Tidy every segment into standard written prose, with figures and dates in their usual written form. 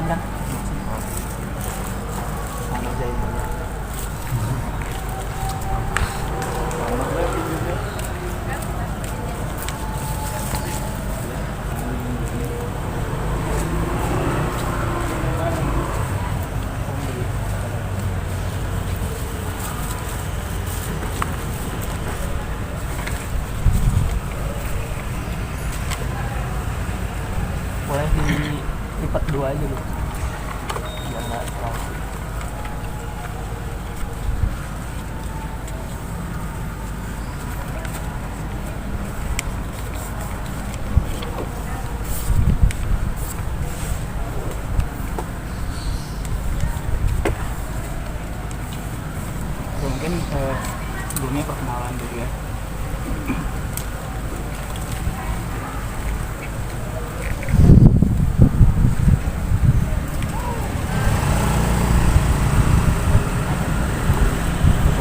kelihatan kan? Mana aja ilmunya. Boleh dilipat dua aja dulu biar nggak terlalu. Mungkin sebelumnya perkenalan dulu ya.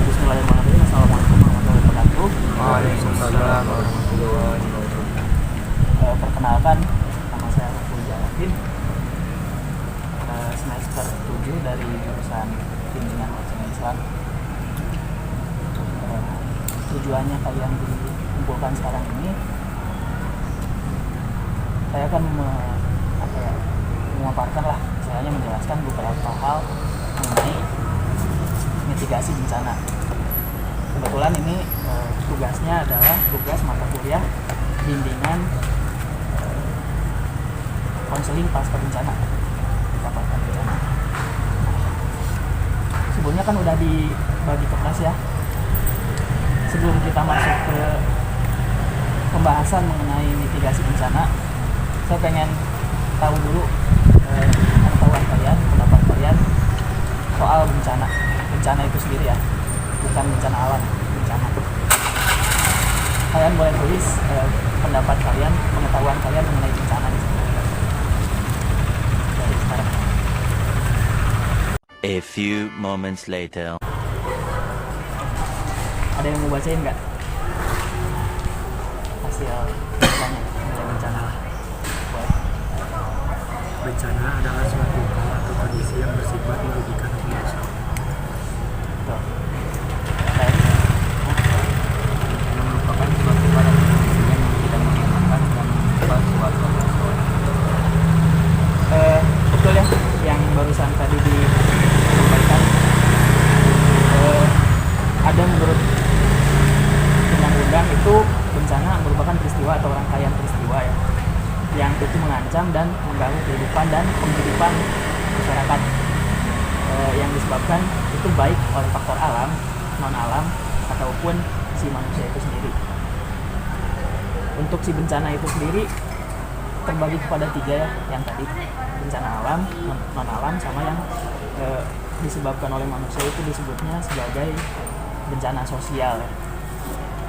Bismillahirrahmanirrahim. Assalamualaikum warahmatullahi wabarakatuh. Waalaikumsalam warahmatullahi wabarakatuh. Perkenalkan, nama saya Raful Jalafin, semester 7 dari jurusan Bimbingan Bahasa Islam. Tujuannya kalian dikumpulkan sekarang ini, saya akan memaparkan lah, misalnya menjelaskan beberapa hal mengenai mitigasi bencana. Kebetulan ini tugasnya adalah tugas mata kuliah bimbingan konseling pasca bencana. Sebelumnya kan udah dibagi ke kelas ya. Sebelum kita masuk ke pembahasan mengenai mitigasi bencana, saya pengen tahu dulu pengetahuan kalian, pendapat kalian soal bencana. Bencana itu sendiri ya, bukan bencana alam, bencana. Kalian boleh tulis pendapat kalian, pengetahuan kalian mengenai bencana di sini. Dari sekarang. A few moments later. Ada yang mau bacain nggak hasil mengenai bencana? Bencana adalah suatu hal atau kondisi yang bersifat merugikan manusia. Betul. Merupakan suatu hal atau kondisi yang tidak menyenangkan dan menyebabkan suatu masalah. Betul ya, yang barusan tadi disampaikan. Ada menurut undang-undang itu bencana merupakan peristiwa atau rangkaian peristiwa ya, yang itu mengancam dan mengganggu kehidupan dan penghidupan masyarakat, yang disebabkan itu baik oleh faktor alam, non alam, ataupun si manusia itu sendiri. Untuk si bencana itu sendiri terbagi kepada 3 ya, yang tadi bencana alam, non alam, sama yang disebabkan oleh manusia itu disebutnya sebagai bencana sosial ya.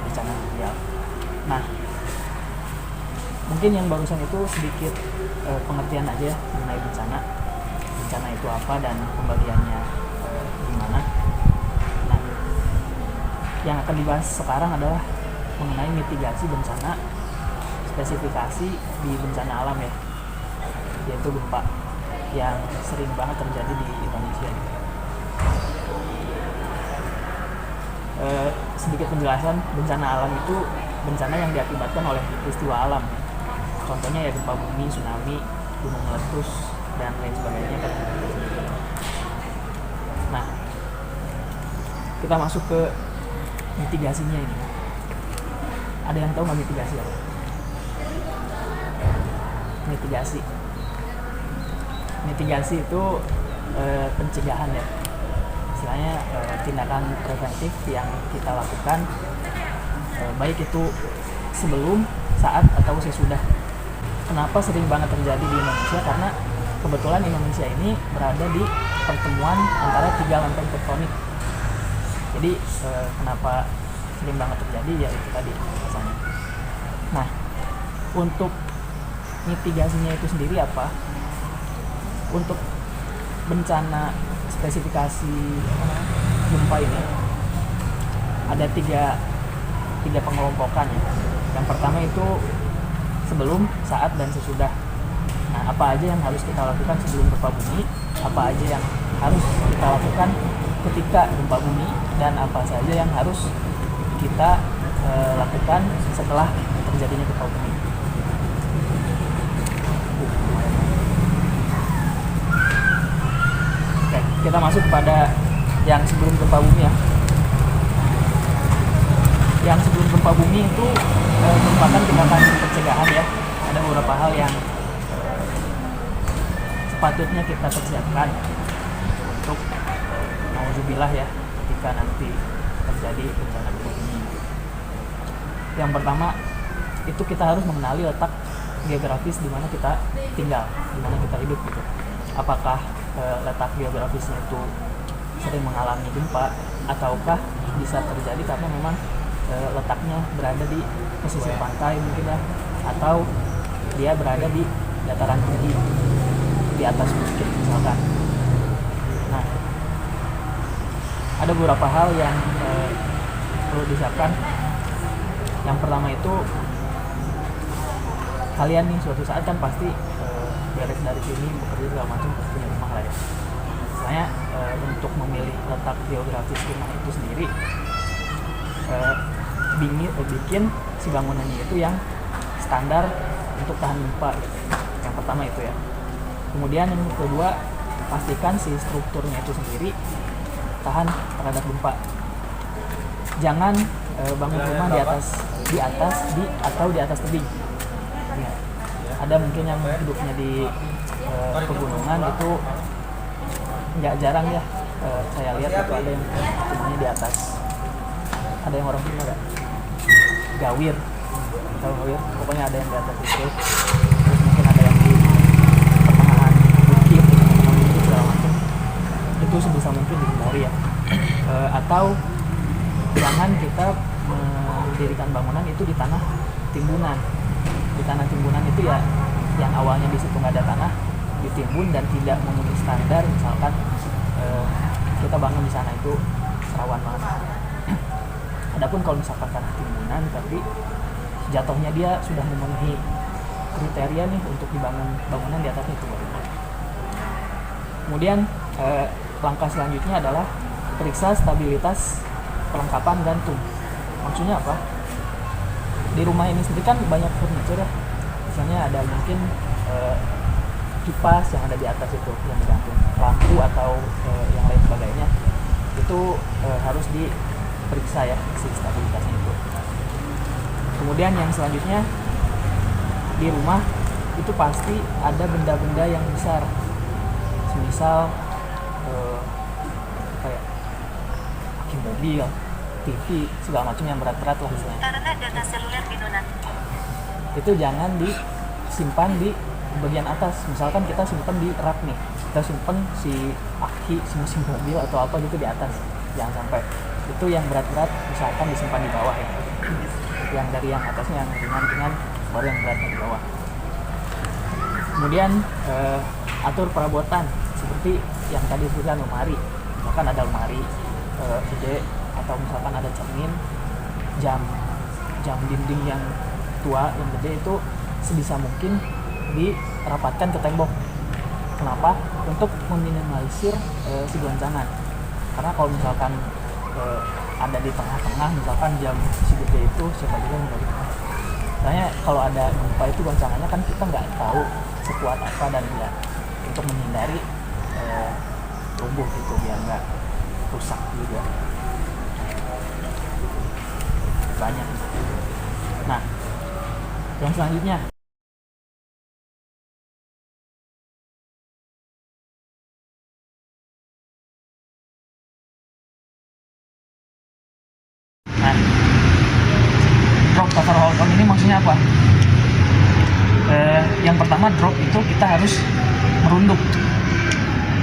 Bencana sosial. Nah, mungkin yang barusan itu sedikit pengertian aja ya mengenai bencana. Bencana itu apa dan pembagiannya gimana. Nah, yang akan dibahas sekarang adalah mengenai mitigasi bencana, spesifikasi di bencana alam ya, yaitu gempa yang sering banget terjadi di Indonesia. Sedikit penjelasan, bencana alam itu bencana yang diakibatkan oleh peristiwa alam. Contohnya ya gempa bumi, tsunami, gunung meletus, dan lain sebagainya kan. Nah, kita masuk ke mitigasinya ini. Ada yang tahu nggak mitigasi apa? Mitigasi itu pencegahan ya. Istilahnya tindakan preventif yang kita lakukan, baik itu sebelum, saat, atau sesudah. Kenapa sering banget terjadi di Indonesia? Karena kebetulan Indonesia ini berada di pertemuan antara 3 lempeng tektonik. Jadi kenapa sering banget terjadi ya itu tadi alasannya. Nah, untuk mitigasinya itu sendiri apa? Untuk bencana spesifikasi gempa ini ada tiga pengelompokan ya. Yang pertama itu sebelum, saat, dan sesudah. Nah, apa aja yang harus kita lakukan sebelum gempa bumi, apa aja yang harus kita lakukan ketika gempa bumi, dan apa saja yang harus kita lakukan setelah terjadinya gempa bumi. Oke, kita masuk pada yang sebelum gempa bumi ya. Yang sebelum gempa bumi itu merupakan tindakan pencegahan ya. Ada beberapa hal yang sepatutnya kita persiapkan untuk nauzubillah ya, ketika nanti terjadi bencana gempa bumi. Yang pertama itu kita harus mengenali letak geografis di mana kita tinggal, di mana kita hidup gitu. Apakah letak geografisnya itu sering mengalami gempa, ataukah bisa terjadi karena memang letaknya berada di pesisir pantai mungkin ya, atau dia berada di dataran tinggi di atas bukit misalkan. Nah, ada beberapa hal yang perlu disiapkan. Yang pertama itu, kalian nih suatu saat kan pasti beres dari sini bekerja segala macam, pasti punya rumah lah ya. Misalnya untuk memilih letak geografis rumah itu sendiri, bikin si bangunannya itu yang standar untuk tahan gempa gitu. Yang pertama itu ya. Kemudian yang kedua, pastikan si strukturnya itu sendiri tahan terhadap gempa. Jangan bangun rumah di atas tebing. Ya. Ada mungkin yang hidupnya di pegunungan itu nggak jarang ya, saya lihat itu ada yang rumahnya di atas. Ada yang orang Sunda nggak? Gawir, tahu gawir? Pokoknya ada yang di atas itu. Terus mungkin ada yang di pertengahan bukit, segala macam. Itu sebisa mungkin dihindari ya. Atau jangan kita mendirikan bangunan itu di tanah timbunan. Di tanah timbunan itu ya, yang awalnya di situ nggak ada tanah, ditimbun dan tidak memenuhi standar. Misalkan kita bangun di sana itu rawan banget. Adapun kalau misalkan tanah timbunan tapi jatuhnya dia sudah memenuhi kriteria nih untuk dibangun bangunan di atasnya, itu baru. Kemudian langkah selanjutnya adalah periksa stabilitas perlengkapan gantung. Maksudnya apa? Di rumah ini sendiri kan banyak furniture ya. Misalnya ada mungkin kipas yang ada di atas itu yang digantung, lampu atau yang lain sebagainya. Itu harus diperiksa ya si stabilitasnya itu. Kemudian yang selanjutnya, di rumah itu pasti ada benda-benda yang besar, semisal kayak aki mobil, TV, segala macam yang berat-berat lah istilahnya. Karena data seluler minuman. Itu jangan disimpan di bagian atas. Misalkan kita simpan di rak nih, kita simpan si aki, si mesin mobil atau apa gitu di atas. Jangan sampai. Itu yang berat-berat misalkan disimpan di bawah ya. Yang dari yang atasnya yang ringan-ringan, baru yang berat di bawah. Kemudian atur perabotan seperti yang tadi disebutkan lemari. Misalkan ada lemari gede, atau misalkan ada cermin, jam dinding yang tua yang gede itu sebisa mungkin dirapatkan ke tembok. Kenapa? Untuk meminimalisir si goncangan. Karena kalau misalkan ada di tengah-tengah, misalkan jam si gede itu, siapa juga yang dari tengah. Soalnya kalau ada gempa itu goncangannya kan kita nggak tahu sekuat apa, dan ya untuk menghindari tumbuh gitu biar nggak rusak juga banyak. Nah, yang selanjutnya drop cover hold on ini maksudnya apa? Yang pertama, drop itu kita harus merunduk.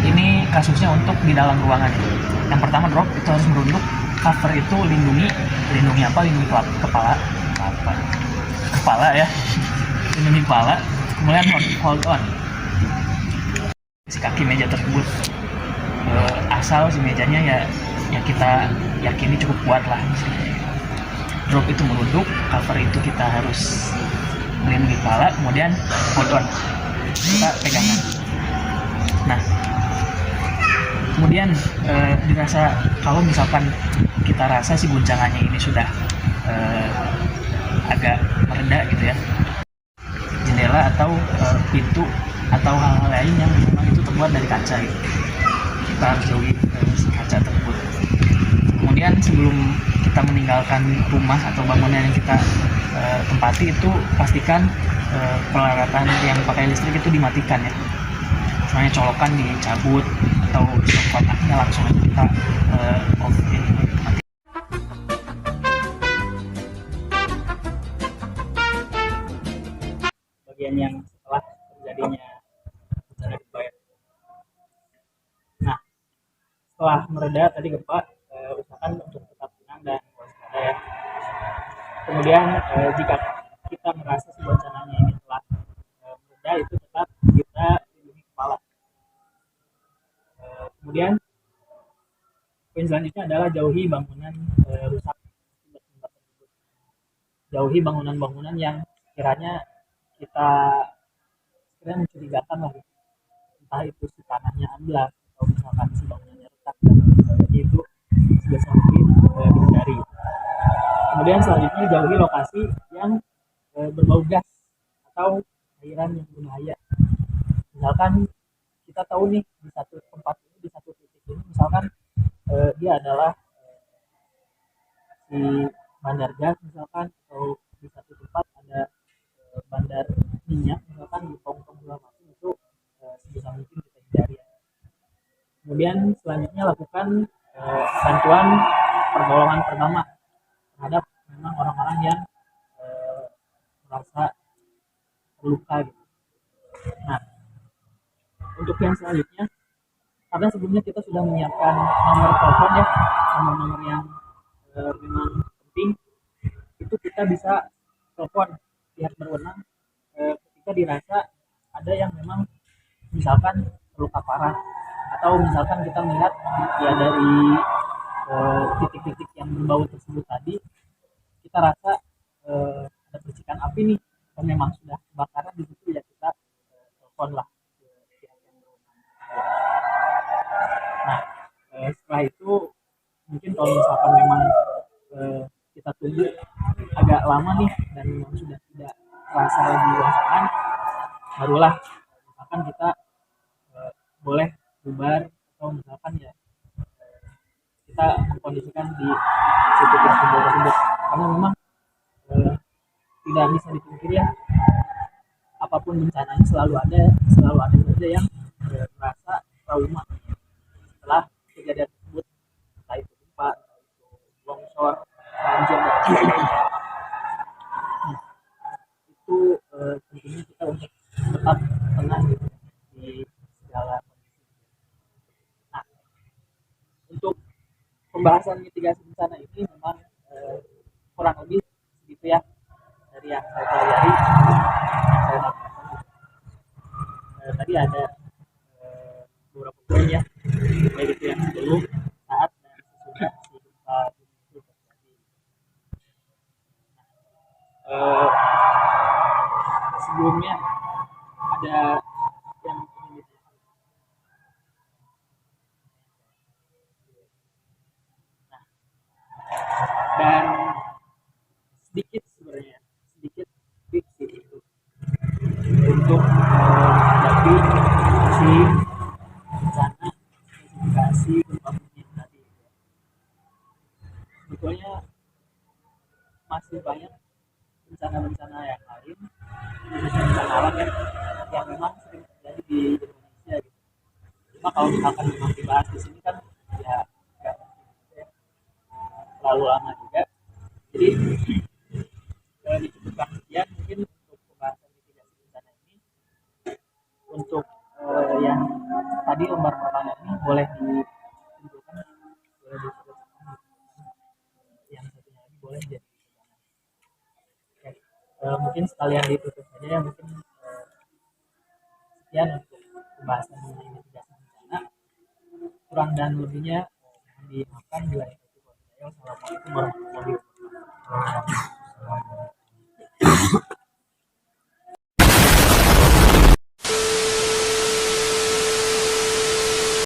Ini kasusnya untuk di dalam ruangan. Yang pertama, drop itu harus merunduk. Cover itu lindungi apa? Lindungi kepala ya. Lindungi kepala. Kemudian hold on si kaki meja tersebut. Asal si mejanya ya kita yakini cukup kuat lah. Drop itu merunduk, cover itu kita harus melindungi kepala, kemudian hold on. kita pegangan. Nah, kemudian dirasa kalau misalkan kita rasa si guncangannya ini sudah agak mereda gitu ya, jendela atau pintu atau hal-hal lain yang memang itu terbuat dari kaca gitu, kita harus jauhi si kaca tersebut. Kemudian sebelum kita meninggalkan rumah atau bangunan yang kita tempati itu pastikan peralatan yang pakai listrik itu dimatikan ya. Misalnya colokan dicabut atau stop kontaknya langsung aja kita off ini mati. Bagian yang setelah terjadinya bencana gempa ya. Nah, setelah mereda tadi gempa, usahakan untuk tetap tenang dan waspada ya. Kemudian jika kita merasa si bencananya ini telah mereda, itu tetap kita lindungi kepala. Kemudian poin selanjutnya adalah jauhi bangunan rusak akibat gempa tersebut. Jauhi bangunan-bangunan yang kiranya kita mencurigakan lah, entah itu si tanahnya amblas atau misalkan si bangunannya retak dan sebagainya, itu sebisa mungkin dihindari. Kemudian selanjutnya jauhi lokasi yang berbau gas atau cairan yang berbahaya. Misalkan kita tahu nih di satu tempat ini, di satu titik ini, misalkan dia adalah si bandar gas misalkan, atau di satu tempat ada bandar minyak misalkan, di tong-tong segala macam, itu sebisa mungkin kita hindari. Kemudian selanjutnya lakukan bantuan pertolongan pertama terhadap memang orang-orang yang merasa terluka gitu. Nah, untuk yang selanjutnya, karena sebelumnya kita sudah menyiapkan nomor telepon ya, nomor-nomor yang memang penting, itu kita bisa telepon pihak berwenang ketika dirasa ada yang memang misalkan terluka parah, atau misalkan kita melihat ya dari titik-titik yang berbau tersebut tadi, kita rasa ada percikan api nih dan memang sudah kebakaran di situ, ya kita telepon lah ke pihak yang berwenang. Nah, setelah itu mungkin kalau misalkan memang kita tunggu agak lama nih dan memang sudah tidak terasa lagi rongsokan, barulah misalkan kita boleh bubar, atau misalkan ya kita mengkondisikan di situ tersebut. Karena memang tidak bisa dipungkiri ya, apapun bencananya selalu ada saja yang merasa trauma setelah kejadian tersebut, entah itu gempa, entah itu longsor, banjir dan sebagainya. Itu pentingnya kita untuk tetap tenang gitu di segala kondisi. Nah, untuk pembahasan mitigasi bencana ini memang kurang lebih segitu ya dari yang saya pelajari, yang saya dapatkan. Tadi ada beberapa poin ya, baik itu yang sebelum, saat, dan sesudah si gempa bumi itu terjadi. Sebelumnya ada yang ingin ditanyakan? Nah, dan sedikit sebenarnya tips itu untuk menghadapi si bencana mitigasi gempa bumi tadi. Sebetulnya masih banyak bencana-bencana yang lain, bencana alam yang memang sering terjadi di Indonesia gitu. Cuma kalau misalkan memang dibahas di sini kan ya nggak terlalu lama juga. Jadi dicukupkan sekian mungkin untuk pembahasan mitigasi bencana ini. Untuk yang tadi lembar pertama ini boleh dikumpulkan, boleh disebutkan, yang satunya lagi boleh jadi mungkin sekalian ditutup saja ya, mungkin sekian untuk pembahasan mengenai mitigasi bencana. Kurang dan lebihnya mohon dimaafkan. Bila itu. Wassalamualaikum warahmatullahi wabarakatuh.